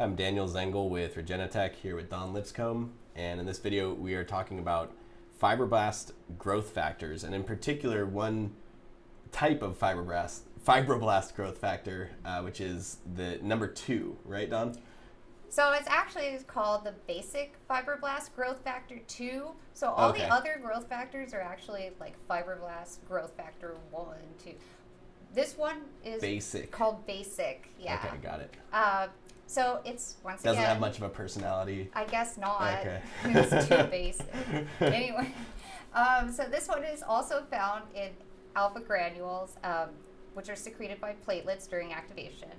I'm Daniel Zengel with Regenitech here with Dawn Lipscomb, and in this video we are talking about fibroblast growth factors, and in particular one type of fibroblast growth factor, which is the number 2, right, Dawn? So it's actually called the basic fibroblast growth factor 2. So all the other growth factors are actually like fibroblast growth factor 1, 2. This one is called basic. Yeah. Okay, got it. So it's once Doesn't again. have much of a personality. I guess not. Okay. It's too basic. Anyway, so this one is also found in alpha granules, which are secreted by platelets during activation.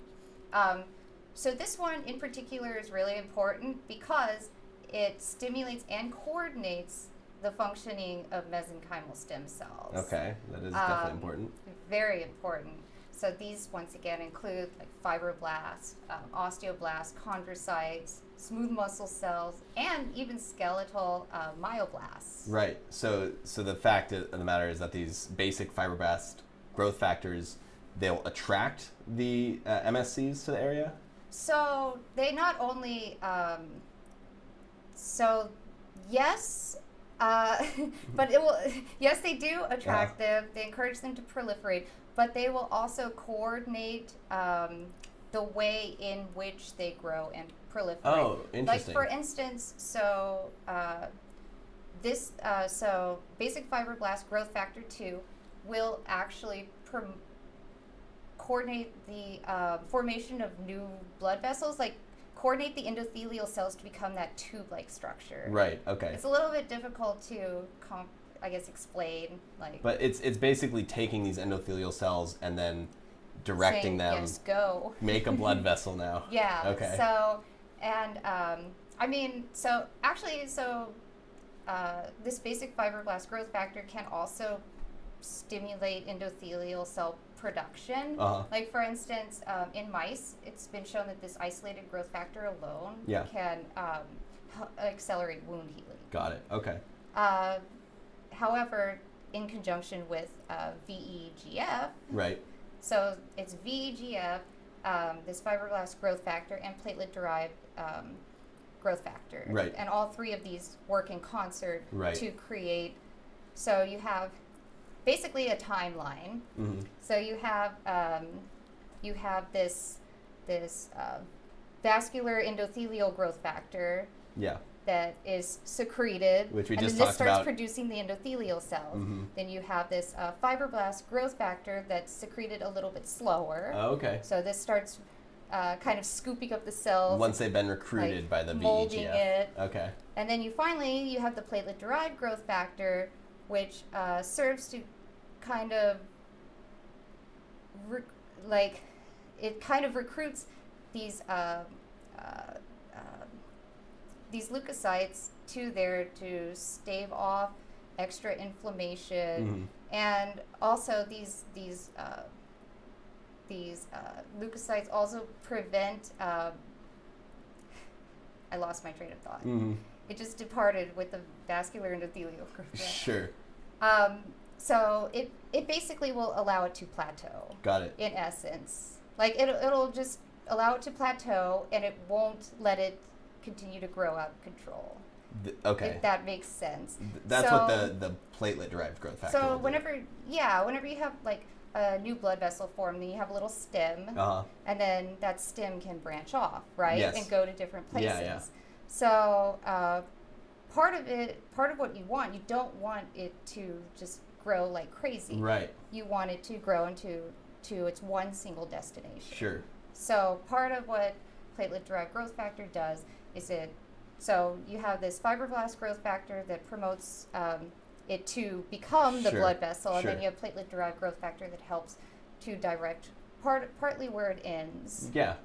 So this one in particular is really important because it stimulates and coordinates the functioning of mesenchymal stem cells. Okay, that is definitely important. Very important. So these, once again, include like fibroblasts, osteoblasts, chondrocytes, smooth muscle cells, and even skeletal myoblasts. Right. So the fact of the matter is that these basic fibroblast growth factors, they'll attract the MSCs to the area? So they not only, yes, but it will, yes, they do attract them. They encourage them to proliferate, but they will also coordinate the way in which they grow and proliferate. Oh, interesting. Like for instance, so basic fibroblast growth factor 2 will actually coordinate the formation of new blood vessels, like coordinate the endothelial cells to become that tube-like structure. Right. Okay. It's a little bit difficult to, explain. But it's basically taking these endothelial cells and then directing them. Yes, go. Make a blood vessel now. Yeah. Okay. So, and this basic fibroblast growth factor can also stimulate endothelial cell production. Like for instance, in mice, it's been shown that this isolated growth factor alone can accelerate wound healing. Got it. Okay. However, in conjunction with VEGF, right. So it's VEGF, this fibroblast growth factor, and platelet-derived growth factor. Right. And all three of these work in concert to create. So you have basically a timeline. Mm-hmm. So you have this vascular endothelial growth factor. Yeah. That is secreted, which we and just then talked this starts about. Producing the endothelial cells. Mm-hmm. Then you have this fibroblast growth factor that's secreted a little bit slower. Oh, okay. So this starts kind of scooping up the cells. Once they've been recruited by the molding VEGF. It. Okay. And then you have the platelet-derived growth factor, which serves to kind of recruits these leukocytes to stave off extra inflammation, and also these leukocytes also prevent. I lost my train of thought. Mm-hmm. It just departed with the vascular endothelial growth. Sure. So it basically will allow it to plateau. Got it. In essence, like it'll just allow it to plateau, and it won't let it continue to grow out of control. Okay. If that makes sense. That's what the platelet-derived growth factor. So whenever you have like a new blood vessel form, then you have a little stem, and then that stem can branch off, right, and go to different places. Yeah. So part of what you don't want it to just grow like crazy. Right. You want it to grow into its one single destination. Sure. So part of what platelet-derived growth factor does is so you have this fibroblast growth factor that promotes it to become the blood vessel, and then you have platelet-derived growth factor that helps to direct partly where it ends. Yeah.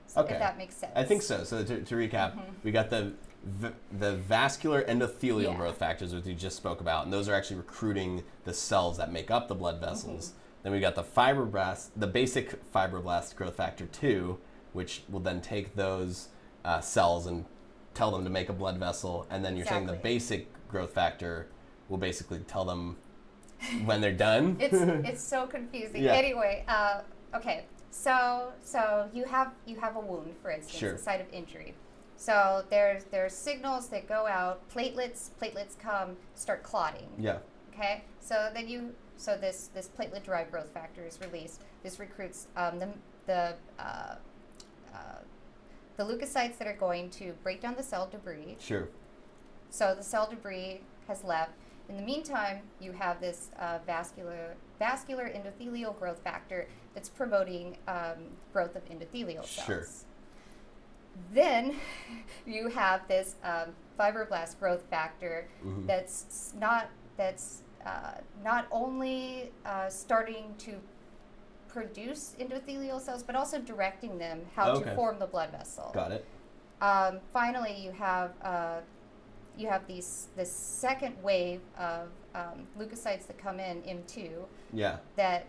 So if that makes sense. I think so. So to recap, we got the vascular endothelial growth factors, which we just spoke about, and those are actually recruiting the cells that make up the blood vessels. Then we got the basic fibroblast growth factor 2, which will then take those cells and tell them to make a blood vessel, and then you're saying the basic growth factor will basically tell them when they're done. It's so confusing. Anyway, okay. So you have a wound, for instance, Sure. a site of injury. So there's signals that go out. Platelets come, start clotting. Yeah. Okay. So then this platelet-derived growth factor is released. This recruits the leukocytes that are going to break down the cell debris. Sure. So the cell debris has left. In the meantime, you have this vascular endothelial growth factor that's promoting growth of endothelial cells. Sure. Then you have this fibroblast growth factor that's not only starting to produce endothelial cells, but also directing them how to form the blood vessel. Got it. Finally, you have this second wave of leukocytes that come in, M2, that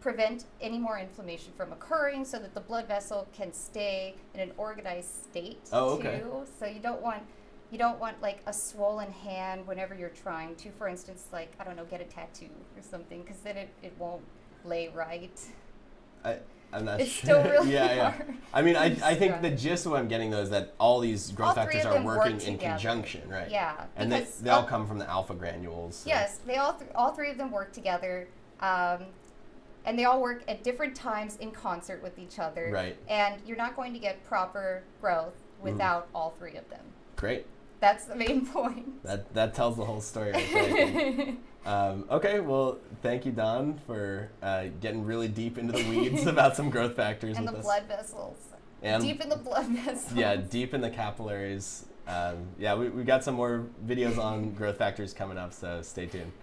prevent any more inflammation from occurring, so that the blood vessel can stay in an organized state too. So you don't want like a swollen hand whenever you're trying to, for instance, like, I don't know, get a tattoo or something, because then it won't lay right. I'm not it's sure. Still really hard. I mean, I think the gist of what I'm getting though is that all these growth factors are working in conjunction, right? Yeah. And they all come from the alpha granules. So. Yes, they all three of them work together, and they all work at different times in concert with each other. Right. And you're not going to get proper growth without all three of them. Great. That's the main point. That tells the whole story right there. Okay, well, thank you, Dawn, for getting really deep into the weeds about some growth factors and with the us. blood vessels. And deep in the blood vessels. Yeah, deep in the capillaries. We got some more videos on growth factors coming up, so stay tuned.